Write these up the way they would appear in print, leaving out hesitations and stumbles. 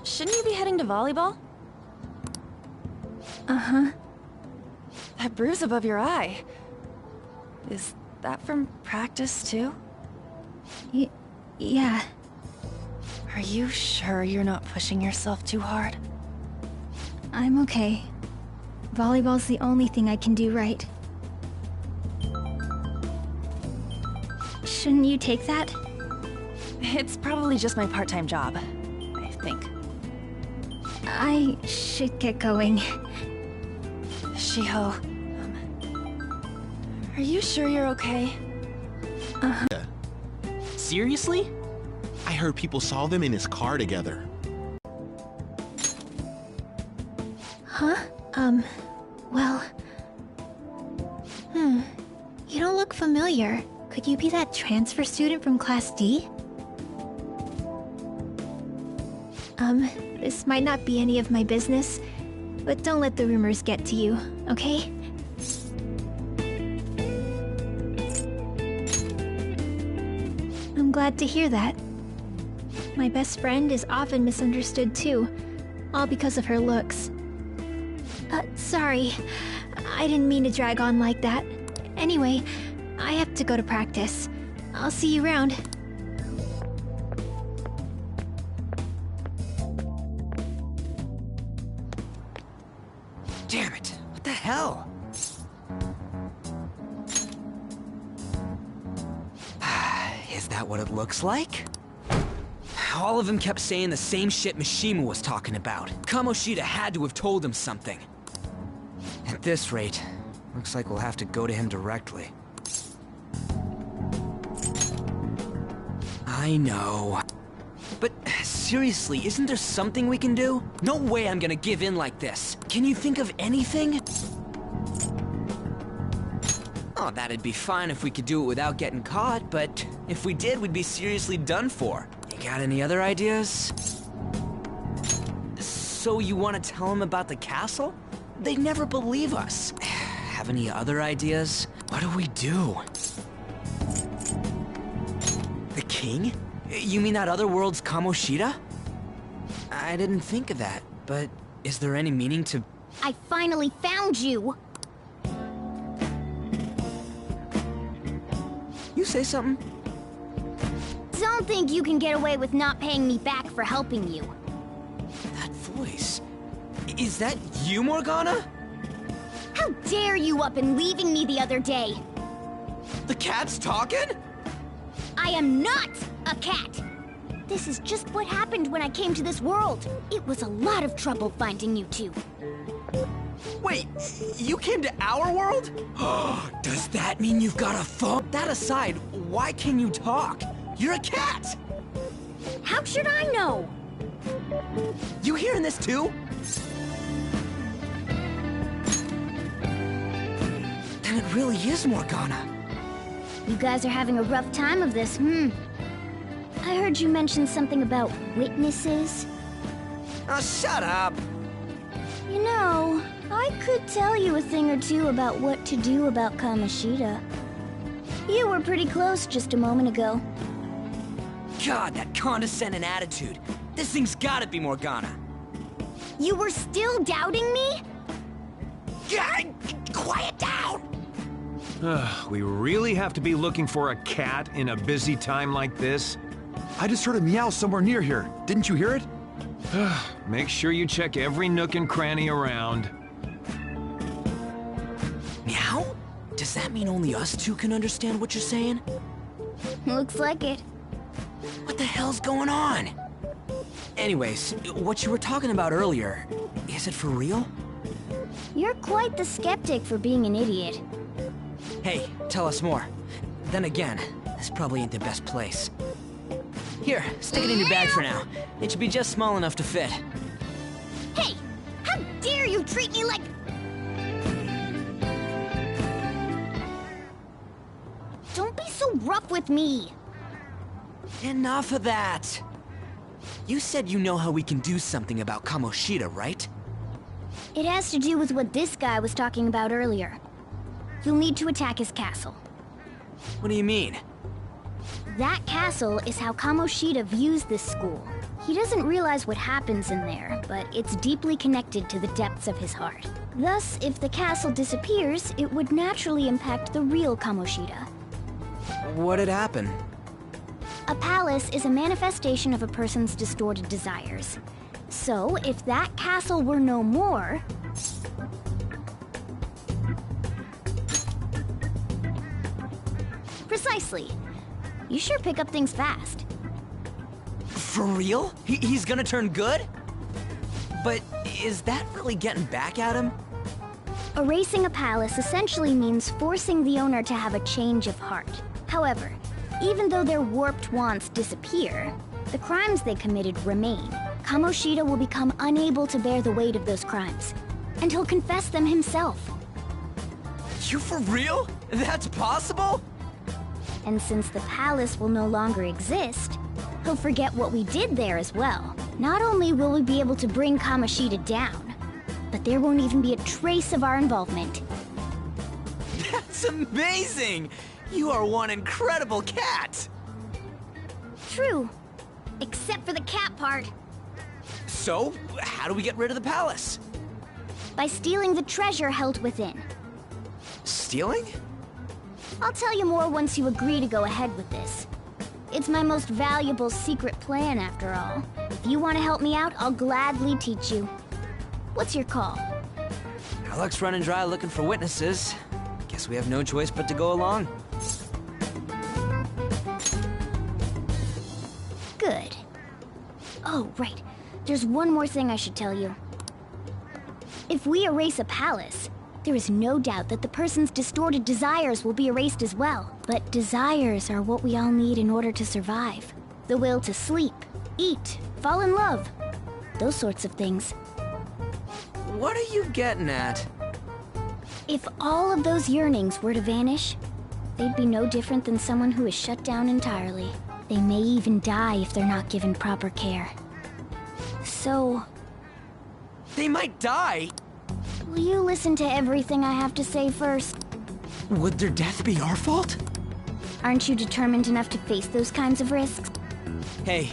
shouldn't you be heading to volleyball? Uh-huh. That bruise above your eye. Is that from practice, too? Yeah. Are you sure you're not pushing yourself too hard? I'm okay. Volleyball's the only thing I can do right. Shouldn't you take that? It's probably just my part-time job, I think. I should get going. Shiho, are you sure you're okay? Seriously? I heard people saw them in his car together. Huh? Well... You don't look familiar. Could you be that transfer student from Class D? This might not be any of my business, but don't let the rumors get to you, okay? I'm glad to hear that. My best friend is often misunderstood too, all because of her looks. Sorry. I didn't mean to drag on like that. Anyway, I have to go to practice. I'll see you around. Damn it, what the hell? Is that what it looks like? All of them kept saying the same shit Mishima was talking about. Kamoshida had to have told him something. At this rate, looks like we'll have to go to him directly. I know. But seriously, isn't there something we can do? No way I'm gonna give in like this. Can you think of anything? Oh, that'd be fine if we could do it without getting caught, but if we did, we'd be seriously done for. You got any other ideas? So you want to tell them about the castle? They'd never believe us. Have any other ideas? What do we do? The king? You mean that other world's Kamoshida? I didn't think of that, but is there any meaning to... I finally found you! You say something? Don't think you can get away with not paying me back for helping you. That voice... Is that you, Morgana? How dare you up and leaving me the other day? The cat's talking? I am not a cat! This is just what happened when I came to this world. It was a lot of trouble finding you two. Wait, you came to our world? Does that mean you've got a phone? That aside, why can you talk? You're a cat! How should I know? You hearing this too? Then it really is Morgana. You guys are having a rough time of this, I heard you mention something about witnesses. Oh, shut up! You know, I could tell you a thing or two about what to do about Kamoshida. You were pretty close just a moment ago. God, that condescending attitude. This thing's gotta be Morgana. You were still doubting me? God, quiet down! We really have to be looking for a cat in a busy time like this? I just heard a meow somewhere near here. Didn't you hear it? Make sure you check every nook and cranny around. Meow? Does that mean only us two can understand what you're saying? Looks like it. What the hell's going on? Anyways, what you were talking about earlier, is it for real? You're quite the skeptic for being an idiot. Hey, tell us more. Then again, this probably ain't the best place. Here, stick it in your bag for now. It should be just small enough to fit. Hey! How dare you treat me like... Don't be so rough with me! Enough of that! You said you know how we can do something about Kamoshida, right? It has to do with what this guy was talking about earlier. You'll need to attack his castle. What do you mean? That castle is how Kamoshida views this school. He doesn't realize what happens in there, but it's deeply connected to the depths of his heart. Thus, if the castle disappears, it would naturally impact the real Kamoshida. What'd happen? A palace is a manifestation of a person's distorted desires. So, if that castle were no more... Precisely. You sure pick up things fast. For real? He's gonna turn good? But is that really getting back at him? Erasing a palace essentially means forcing the owner to have a change of heart. However, even though their warped wants disappear, the crimes they committed remain. Kamoshida will become unable to bear the weight of those crimes, and he'll confess them himself. You for real? That's possible? And since the palace will no longer exist, he'll forget what we did there as well. Not only will we be able to bring Kamoshida down, but there won't even be a trace of our involvement. That's amazing! You are one incredible cat! True. Except for the cat part. So, how do we get rid of the palace? By stealing the treasure held within. Stealing? I'll tell you more once you agree to go ahead with this. It's my most valuable secret plan, after all. If you want to help me out, I'll gladly teach you. What's your call? Our luck's running dry looking for witnesses. Guess we have no choice but to go along. Good. Oh, right. There's one more thing I should tell you. If we erase a palace, there is no doubt that the person's distorted desires will be erased as well. But desires are what we all need in order to survive. The will to sleep, eat, fall in love. Those sorts of things. What are you getting at? If all of those yearnings were to vanish, they'd be no different than someone who is shut down entirely. They may even die if they're not given proper care. So... They might die! will you listen to everything I have to say first? Would their death be our fault? Aren't you determined enough to face those kinds of risks? Hey,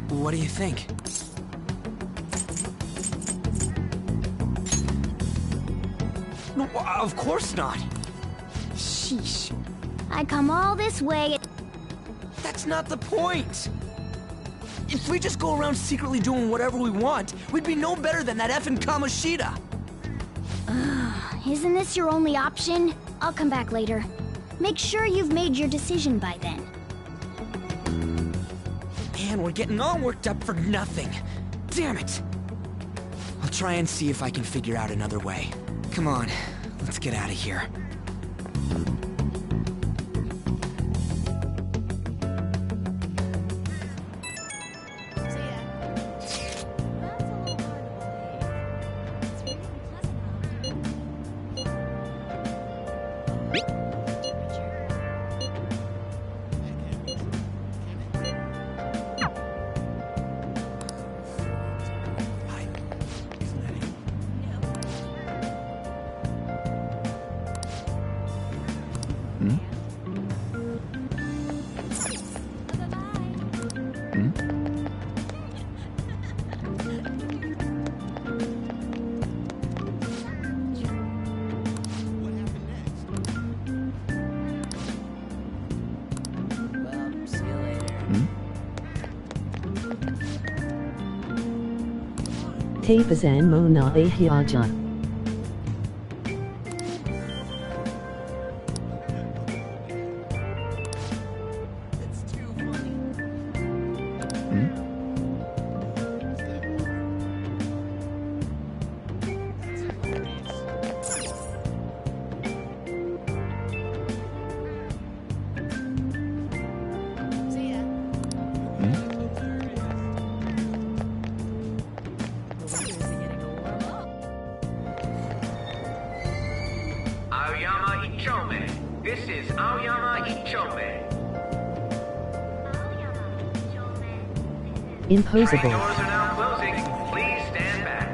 what do you think? No, of course not. Sheesh. I come all this way... That's not the point. If we just go around secretly doing whatever we want, we'd be no better than that effing Kamoshida. Isn't this your only option? I'll come back later. Make sure you've made your decision by then. Man, we're getting all worked up for nothing. Damn it. I'll try and see if I can figure out another way. Come on, let's get out of here. Tapazan Mona Ahiaja. Aoyama Ichome. This is Aoyama Ichome. Imposable. Train doors are now closing. Please stand back.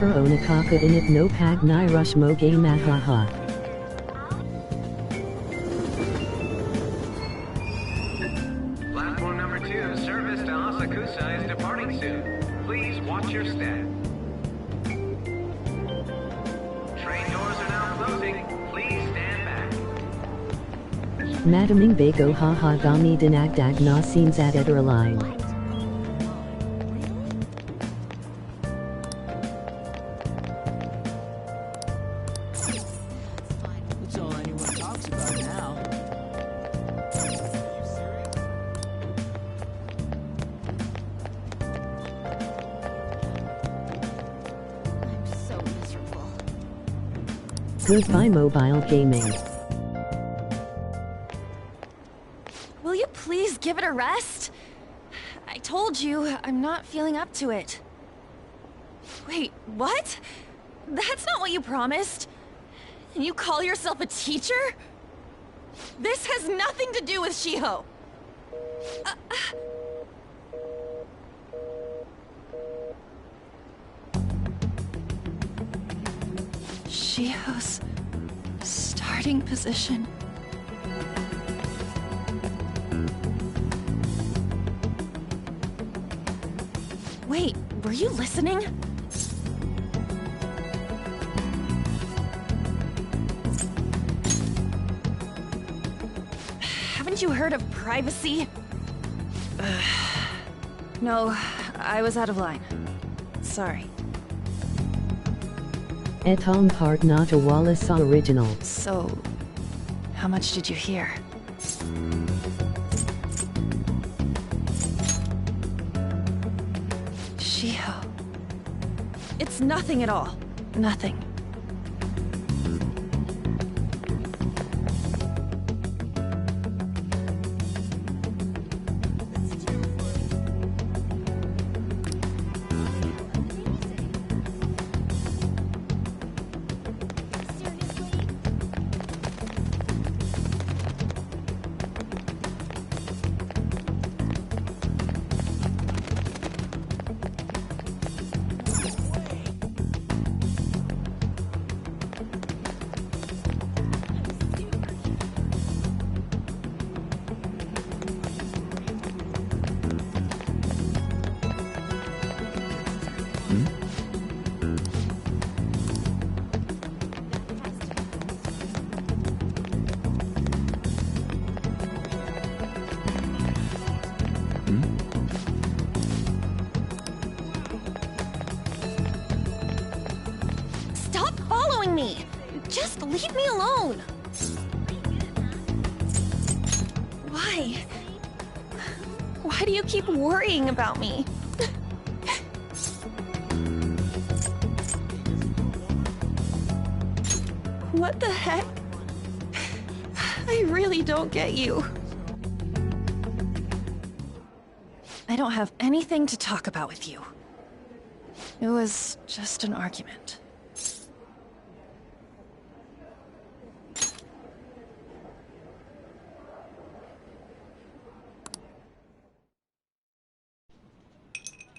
for Onakaka inip no pag ni rush mo game mahaha. Platform number 2, service to Asakusa is departing soon. Please watch your step. Train doors are now closing. Please stand back. Madaming bago haha gami dinagdag na scenes at Ederline. That's all anyone talks about now. I'm so miserable. Goodbye mobile gaming. Will you please give it a rest? I told you, I'm not feeling up to it. Wait, what? That's not what you promised. And you call yourself a teacher? This has nothing to do with Shiho. Shiho's starting position. Wait, were you listening? Haven't you heard of privacy? No, I was out of line. Sorry. Etong part not a Wallace original. So, how much did you hear? Shiho. It's nothing at all. Nothing. Stop following me! Just leave me alone! Why? Why do you keep worrying about me? What the heck? I really don't get you. I don't have anything to talk about with you. It was just an argument.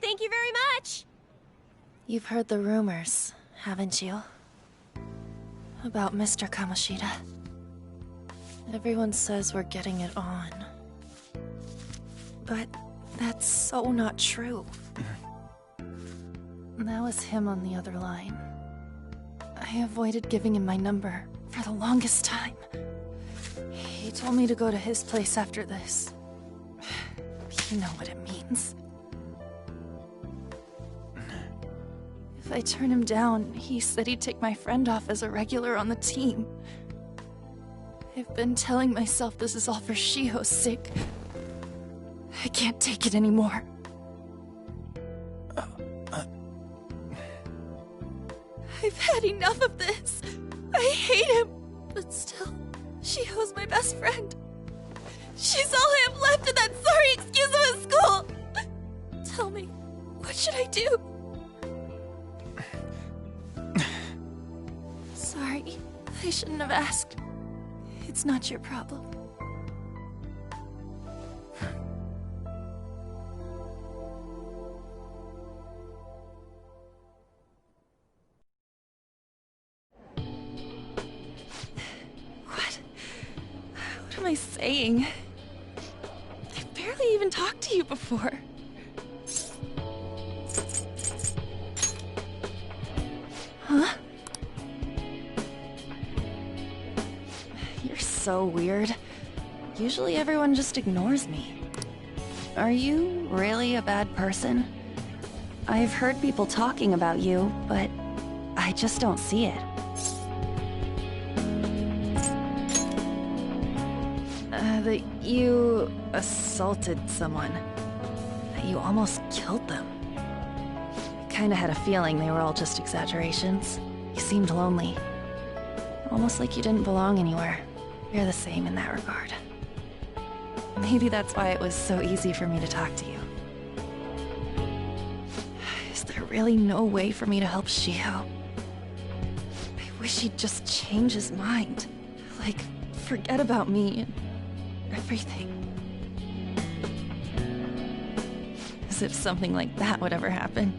Thank you very much! You've heard the rumors, haven't you? About Mr. Kamoshida. Everyone says we're getting it on. But that's so not true. That was him on the other line. I avoided giving him my number for the longest time. He told me to go to his place after this. You know what it means. If I turn him down, he said he'd take my friend off as a regular on the team. I've been telling myself this is all for Shiho's sake. I can't take it anymore. I've had enough of this. I hate him. But still, Shiho's my best friend. She's all I have left in that sorry excuse of a school. Tell me, what should I do? Sorry, I shouldn't have asked. It's not your problem. What am I saying? I've barely even talked to you before. Huh? You're so weird. Usually everyone just ignores me. Are you really a bad person? I've heard people talking about you, but I just don't see it. That you assaulted someone. That you almost killed them. I kinda had a feeling they were all just exaggerations. You seemed lonely. Almost like you didn't belong anywhere. You're the same in that regard. Maybe that's why it was so easy for me to talk to you. Is there really no way for me to help Shiho? I wish he'd just change his mind. Like, forget about me and everything. As if something like that would ever happen.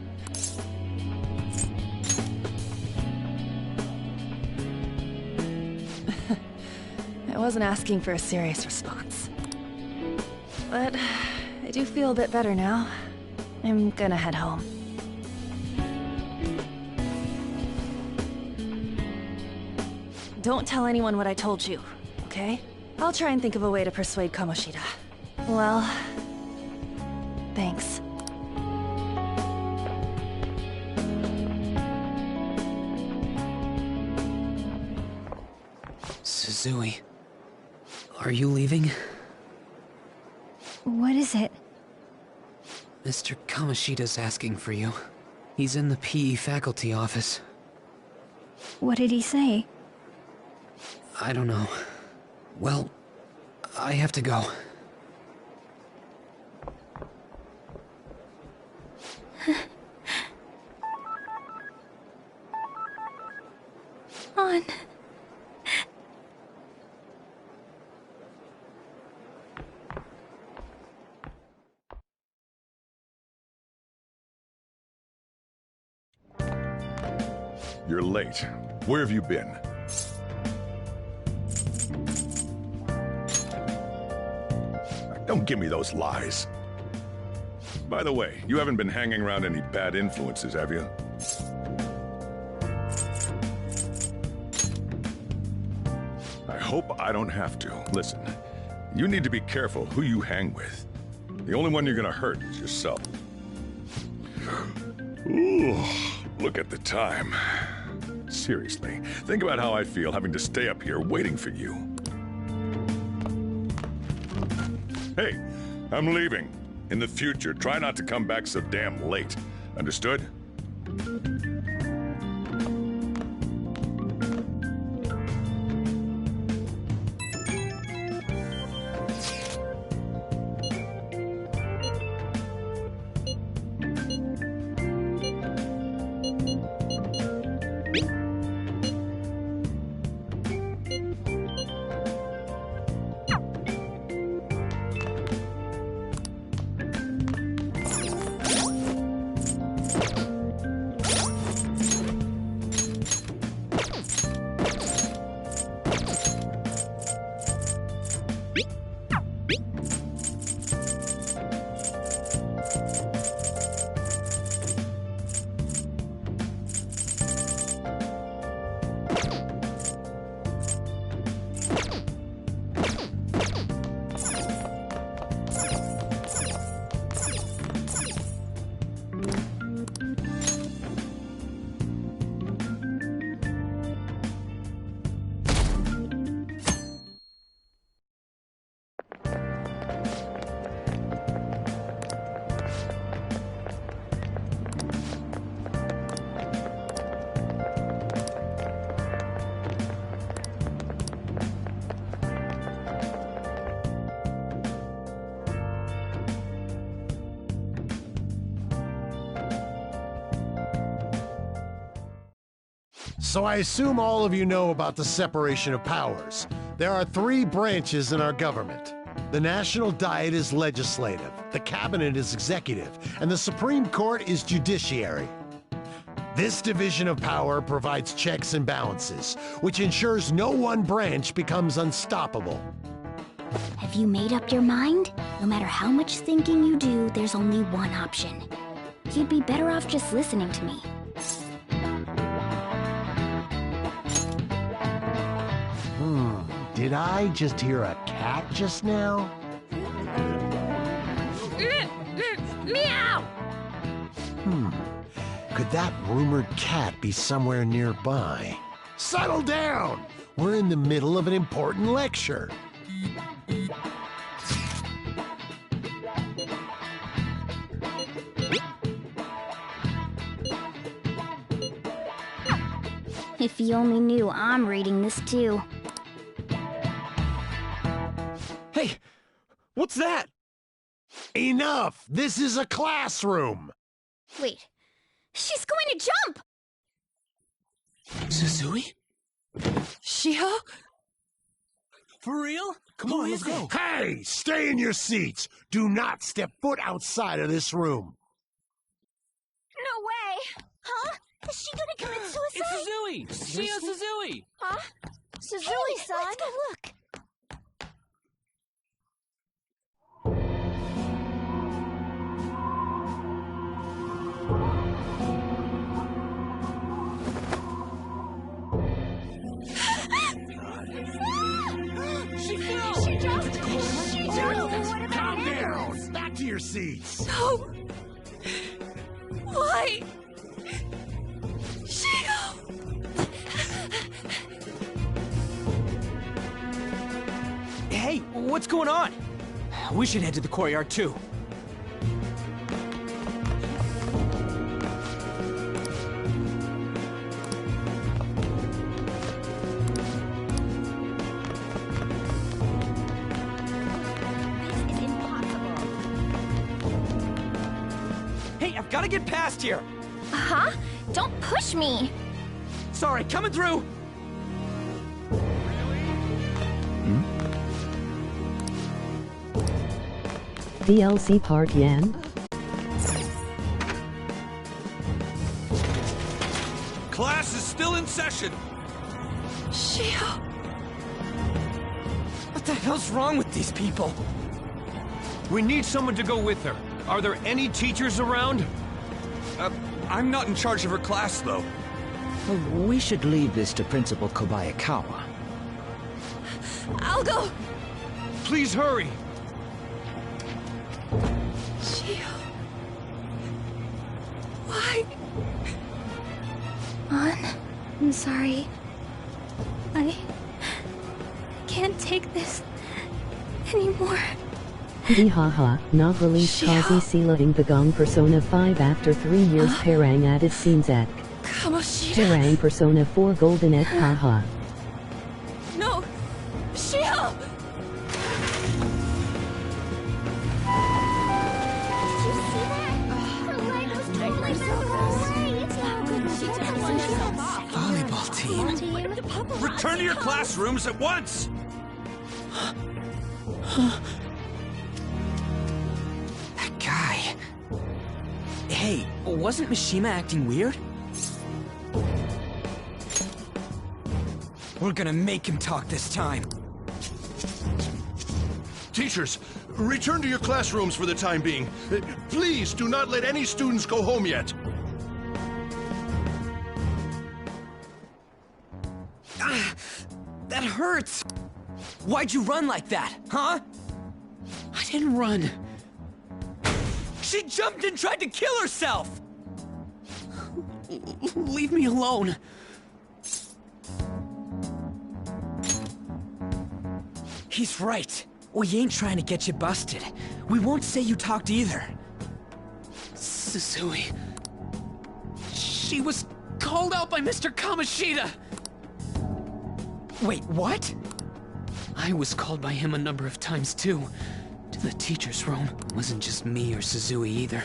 I wasn't asking for a serious response. But I do feel a bit better now. I'm gonna head home. Don't tell anyone what I told you, okay? I'll try and think of a way to persuade Kamoshida. Well, thanks. Suzui, are you leaving? What is it? Mr. Kamoshida's asking for you. He's in the PE faculty office. What did he say? I don't know. Well, I have to go. On. You're late. Where have you been? Don't give me those lies. By the way, you haven't been hanging around any bad influences, have you? I hope I don't have to. Listen, you need to be careful who you hang with. The only one you're gonna hurt is yourself. Ooh, look at the time. Seriously, think about how I feel having to stay up here waiting for you. Hey, I'm leaving. In the future, try not to come back so damn late. Understood? So I assume all of you know about the separation of powers. There are 3 branches in our government. The National Diet is legislative, the Cabinet is executive, and the Supreme Court is judiciary. This division of power provides checks and balances, which ensures no one branch becomes unstoppable. Have you made up your mind? No matter how much thinking you do, there's only one option. You'd be better off just listening to me. Did I just hear a cat just now? Meow! Could that rumored cat be somewhere nearby? Settle down! We're in the middle of an important lecture. If you only knew I'm reading this too. Hey, what's that? Enough! This is a classroom! Wait, she's going to jump! Suzui? Shiho? For real? Come on, let's go. Hey! Stay in your seats! Do not step foot outside of this room! No way! Huh? Is she gonna commit suicide? It's Suzui! Shio Suzui! Huh? Suzui-san! Let's go look! She fell! She jumped! She jumped! Calm down! Back to your seats! No! Why? Shio! Hey, what's going on? We should head to the courtyard too. This is impossible. Hey, I've got to get past here. Huh? Don't push me! Sorry, coming through. DLC Park Yan? Class is still in session. Shio! What the hell's wrong with these people? We need someone to go with her. Are there any teachers around? I'm not in charge of her class, though. We should leave this to Principal Kobayakawa. I'll go! Please hurry. Shio... Why? An, I'm sorry. I can't take this anymore. Haha, not released Kazi sealing the Gong Persona 5 after 3 years. Parang added scenes at Kamoshida! Parang Persona 4 Golden Egg. Haha. No! Shio! Did you see that? Her leg was totally away. It's not good. She took herself off. Volleyball team. Return to your classrooms at once. That guy. Hey, wasn't Mishima acting weird? We're gonna make him talk this time. Teachers, return to your classrooms for the time being. Please do not let any students go home yet. That hurts! Why'd you run like that, huh? I didn't run. She jumped and tried to kill herself! Leave me alone. He's right. We ain't trying to get you busted. We won't say you talked either. Suzui... She was called out by Mr. Kamoshida! Wait, what? I was called by him a number of times too. To the teacher's room. It wasn't just me or Suzui either.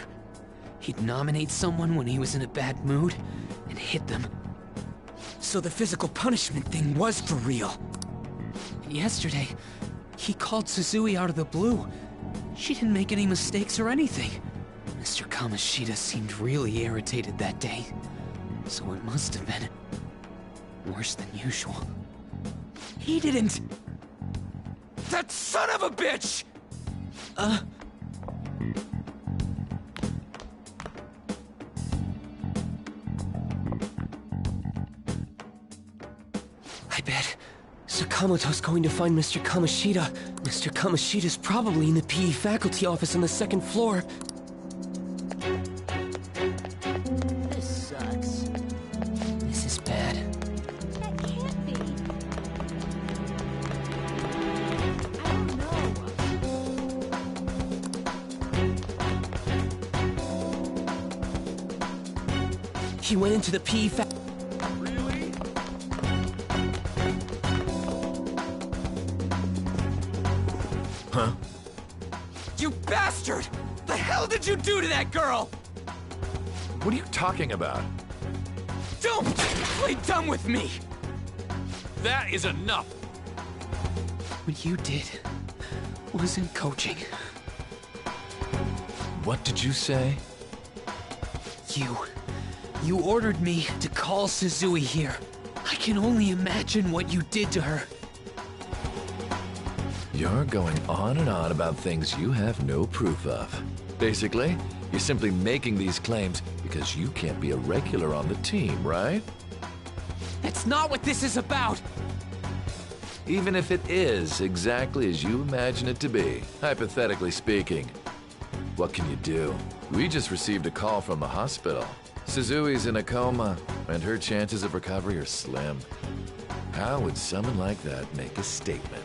He'd nominate someone when he was in a bad mood and hit them. So the physical punishment thing was for real. And yesterday, he called Suzui out of the blue. She didn't make any mistakes or anything. Mr. Kamoshida seemed really irritated that day. So it must have been worse than usual. He didn't... That son of a bitch! I bet Sakamoto's going to find Mr. Kamoshida. Mr. Kamoshida's probably in the PE faculty office on the second floor. This sucks. This is bad. That can't be. He went into the PE faculty. Huh? You bastard! The hell did you do to that girl? What are you talking about? Don't play dumb with me! That is enough! What you did wasn't coaching. What did you say? You ordered me to call Suzui here. I can only imagine what you did to her. You're going on and on about things you have no proof of. Basically, you're simply making these claims because you can't be a regular on the team, right? That's not what this is about! Even if it is exactly as you imagine it to be, hypothetically speaking. What can you do? We just received a call from the hospital. Suzui's in a coma, and her chances of recovery are slim. How would someone like that make a statement?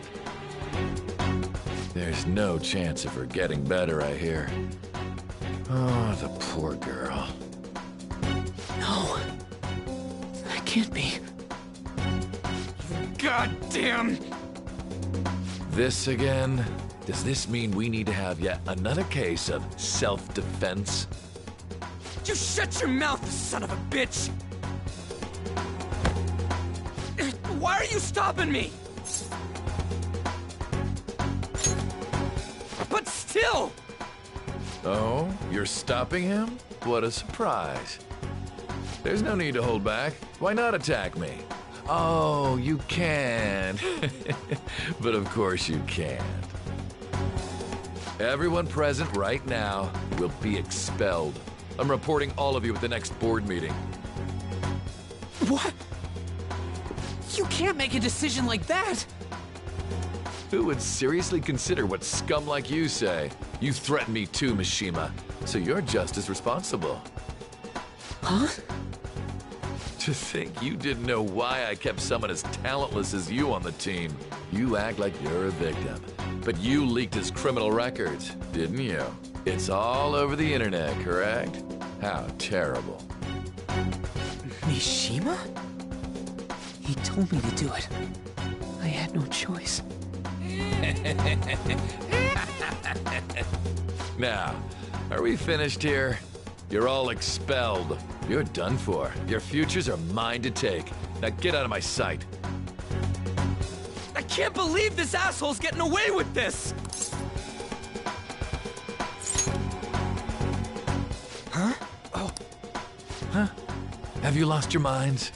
There's no chance of her getting better, I hear. Oh, the poor girl. No. That can't be. God damn! This again? Does this mean we need to have yet another case of self-defense? You shut your mouth, son of a bitch! Why are you stopping me? But still! Oh, you're stopping him? What a surprise. There's no need to hold back. Why not attack me? Oh, you can. But of course you can't. Everyone present right now will be expelled. I'm reporting all of you at the next board meeting. What? You can't make a decision like that! Who would seriously consider what scum like you say? You threatened me too, Mishima, so you're just as responsible. Huh? To think you didn't know why I kept someone as talentless as you on the team. You act like you're a victim, but you leaked his criminal records, didn't you? It's all over the internet, correct? How terrible. Mishima? He told me to do it. I had no choice. Now, are we finished here? You're all expelled. You're done for. Your futures are mine to take. Now get out of my sight. I can't believe this asshole's getting away with this! Huh? Oh. Huh? Have you lost your minds?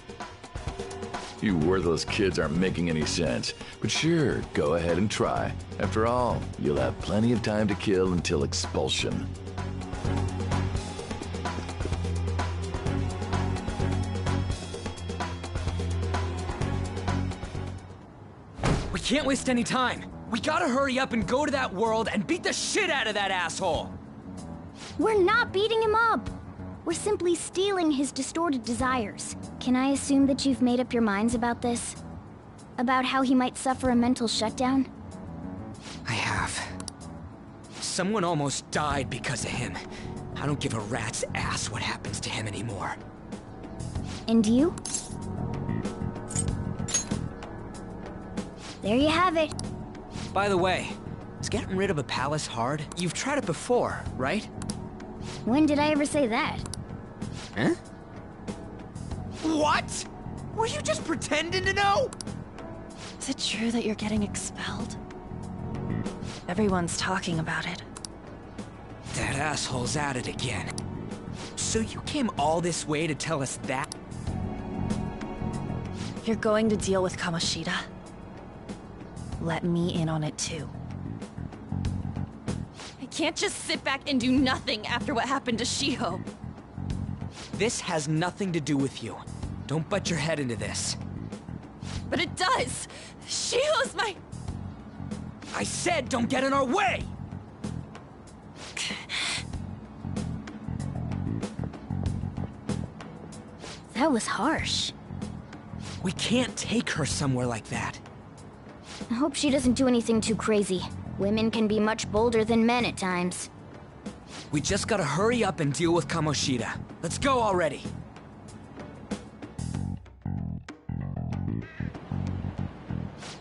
You worthless kids aren't making any sense. But sure, go ahead and try. After all, you'll have plenty of time to kill until expulsion. We can't waste any time. We gotta hurry up and go to that world and beat the shit out of that asshole! We're not beating him up! We're simply stealing his distorted desires. Can I assume that you've made up your minds about this? About how he might suffer a mental shutdown? I have. Someone almost died because of him. I don't give a rat's ass what happens to him anymore. And you? There you have it. By the way, is getting rid of a palace hard? You've tried it before, right? When did I ever say that? Huh? What? Were you just pretending to know? Is it true that you're getting expelled? Everyone's talking about it. That asshole's at it again. So you came all this way to tell us that? You're going to deal with Kamoshida? let me in on it too. I can't just sit back and do nothing after what happened to Shiho. This has nothing to do with you. Don't butt your head into this. But it does! Shiho's my... I said don't get in our way! That was harsh. We can't take her somewhere like that. I hope she doesn't do anything too crazy. Women can be much bolder than men at times. We just gotta hurry up and deal with Kamoshida. Let's go already!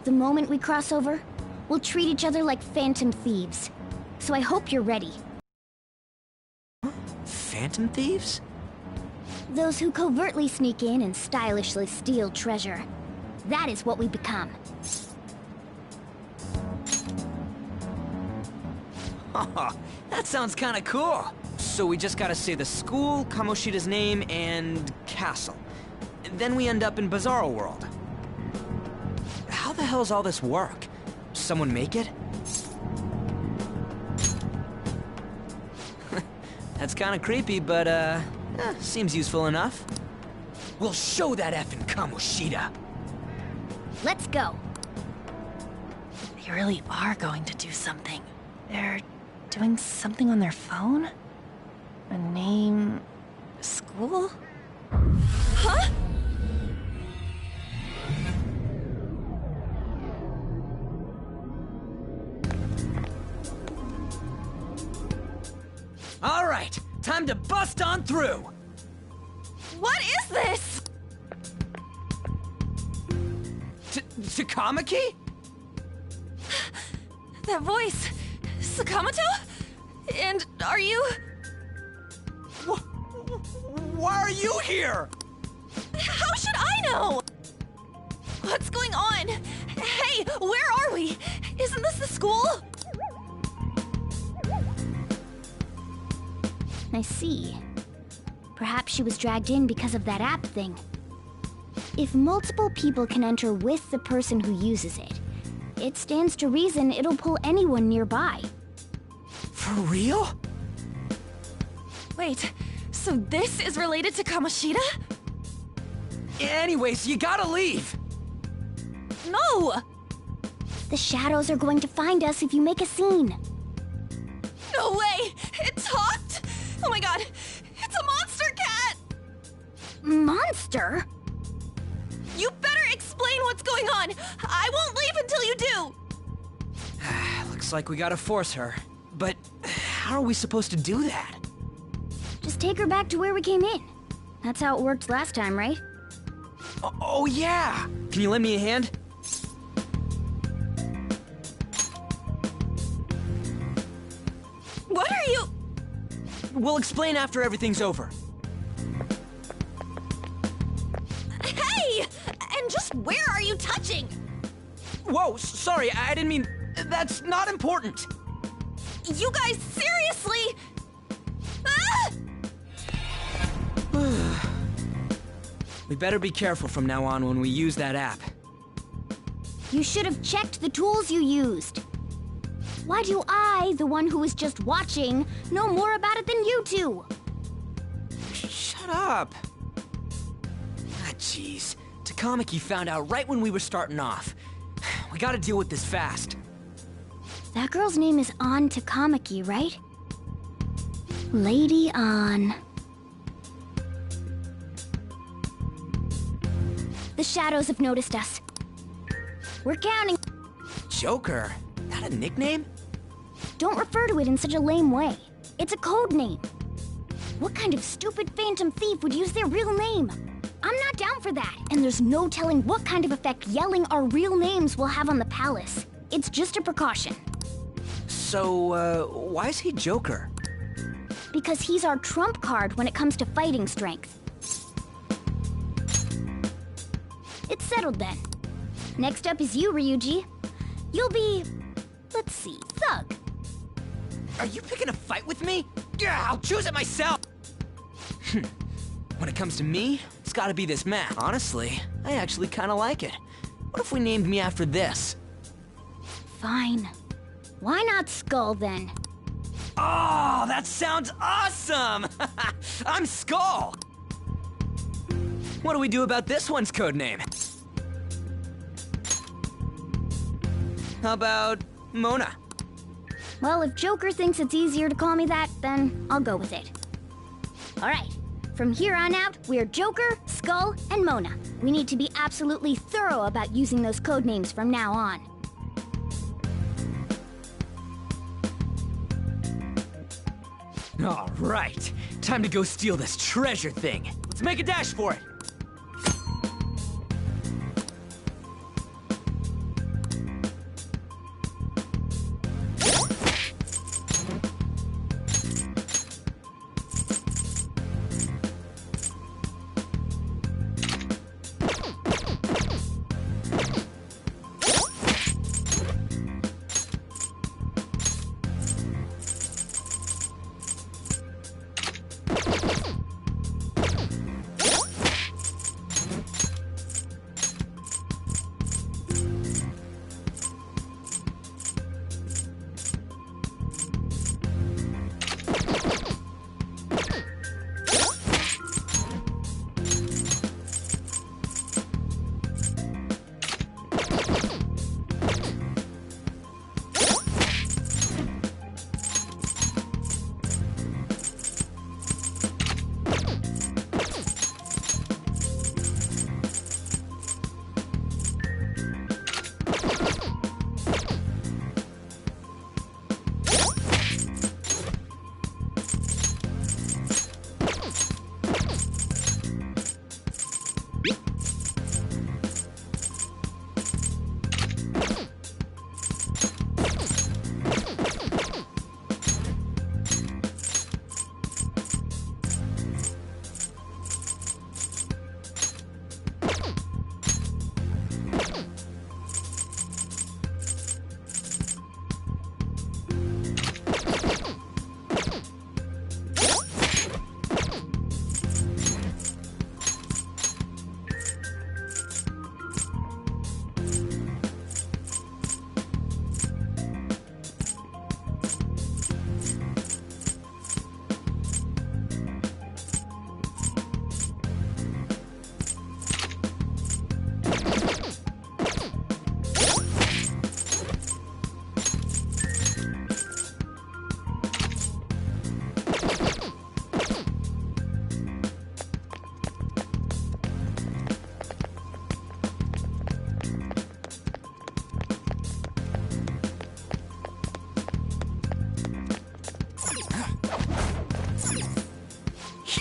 The moment we cross over, we'll treat each other like phantom thieves. So I hope you're ready. Phantom thieves? Those who covertly sneak in and stylishly steal treasure. That is what we become. That sounds kinda cool. So we just gotta say the school, Kamoshida's name, and castle. Then we end up in Bizarro World. How the hell's all this work? Someone make it? That's kinda creepy, but seems useful enough. We'll show that effing Kamoshida! Let's go! They really are going to do something. They're doing something on their phone? A name... school? Huh? All right, time to bust on through! What is this? Takamaki? That voice... Sakamoto? And are you... Why are you here? How should I know? What's going on? Hey, where are we? Isn't this the school? I see. Perhaps she was dragged in because of that app thing. If multiple people can enter with the person who uses it, it stands to reason it'll pull anyone nearby. For real? Wait, so this is related to Kamoshida? Anyways, you gotta leave! No! The shadows are going to find us if you make a scene. No way! It talked? Oh my god, it's a monster cat! Monster? You better explain what's going on! I won't leave until you do! Looks like we gotta force her. But how are we supposed to do that? Just take her back to where we came in. That's how it worked last time, right? Oh yeah! Can you lend me a hand? What are you... We'll explain after everything's over. Hey! And just where are you touching? Whoa, sorry, I didn't mean... That's not important! You guys, seriously? Ah! We better be careful from now on when we use that app. You should have checked the tools you used. Why do I, the one who was just watching, know more about it than you two? Shut up! Ah, jeez. Takamaki found out right when we were starting off. We gotta deal with this fast. That girl's name is An Takamaki, right? Lady An. The shadows have noticed us. We're counting. Joker? That a nickname? Don't refer to it in such a lame way. It's a code name. What kind of stupid phantom thief would use their real name? I'm not down for that, and there's no telling what kind of effect yelling our real names will have on the palace. It's just a precaution. So, why is he Joker? Because he's our trump card when it comes to fighting strength. It's settled then. Next up is you, Ryuji. You'll be... let's see, Thug. Are you picking a fight with me? Yeah, I'll choose it myself! When it comes to me, it's gotta be this map. Honestly, I actually kinda like it. What if we named me after this? Fine. Why not Skull, then? Oh, that sounds awesome! I'm Skull! What do we do about this one's codename? How about Mona? Well, if Joker thinks it's easier to call me that, then I'll go with it. Alright, from here on out, we're Joker, Skull, and Mona. We need to be absolutely thorough about using those codenames from now on. All right, time to go steal this treasure thing. Let's make a dash for it.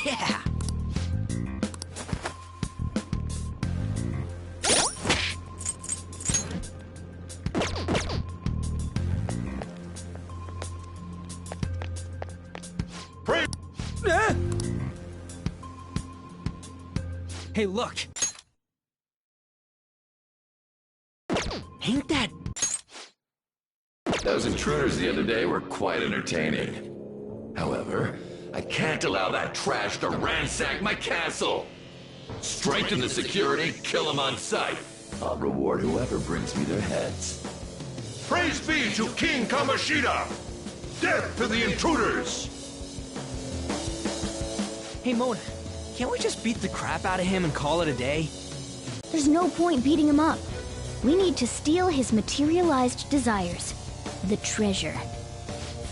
Yeah! Hey, look! Ain't that... Those intruders the other day were quite entertaining. However, I can't allow that trash to ransack my castle! Strengthen the security, kill them on sight. I'll reward whoever brings me their heads. Praise be to King Kamoshida! Death to the intruders! Hey, Mona, can't we just beat the crap out of him and call it a day? There's no point beating him up. We need to steal his materialized desires. The treasure.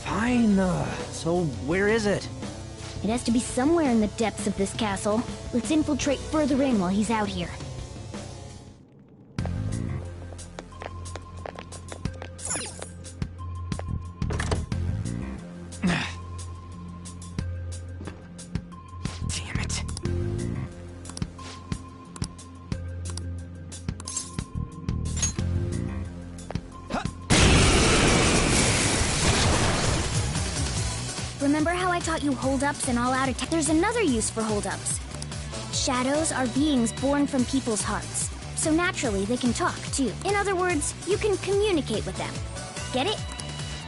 Fine, so where is it? It has to be somewhere in the depths of this castle. Let's infiltrate further in while he's out here. Damn it. Remember how I taught you hold-ups and all-out attack? There's another use for hold-ups. Shadows are beings born from people's hearts, so naturally they can talk, too. In other words, you can communicate with them. Get it?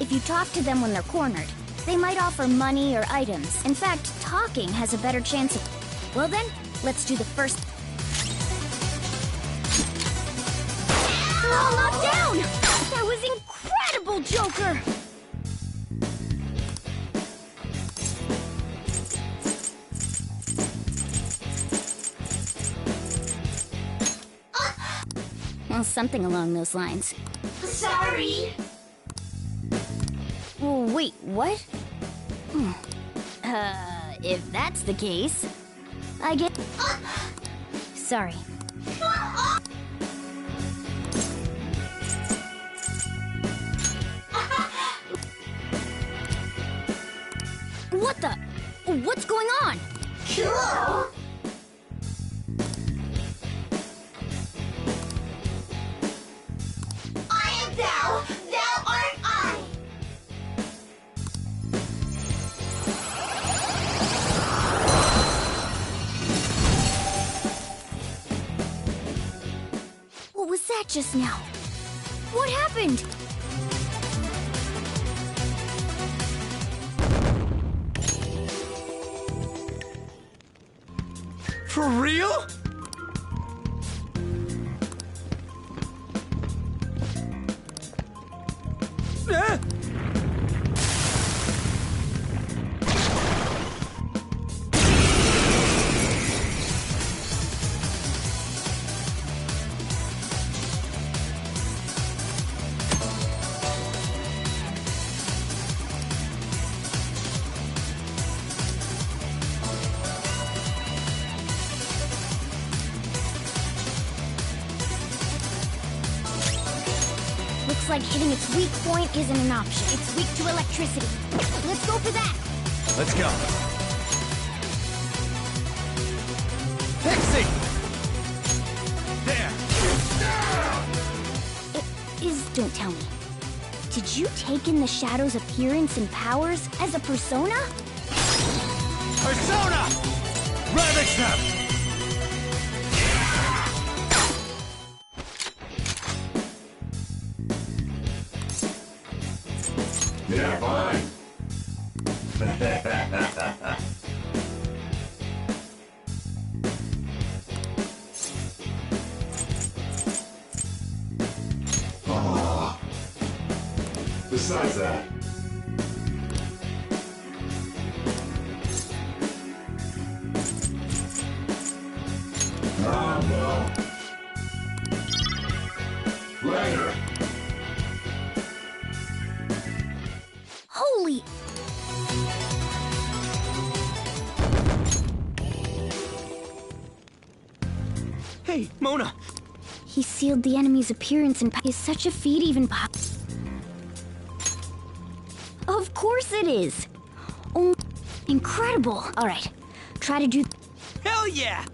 If you talk to them when they're cornered, they might offer money or items. In fact, talking has a better chance of... Well then, let's do the first... They're all knocked down! That was incredible! Evil Joker! Well, something along those lines. Sorry. Well, wait, what? If that's the case, I get... Sorry. What the? What's going on? Cool. I am thou, thou art I. What was that just now? What happened? For real? Looks like hitting its weak point isn't an option. It's weak to electricity. Let's go for that! Let's go. Pixie! There! Don't tell me. Did you take in the Shadow's appearance and powers as a persona? Persona! Ravage them! Yeah, fine. Oh. Besides that, no. Later. Holy... Hey, Mona! He sealed the enemy's appearance and is such a feat even pop. Of course it is! Oh, incredible! Alright, try to do... Hell yeah!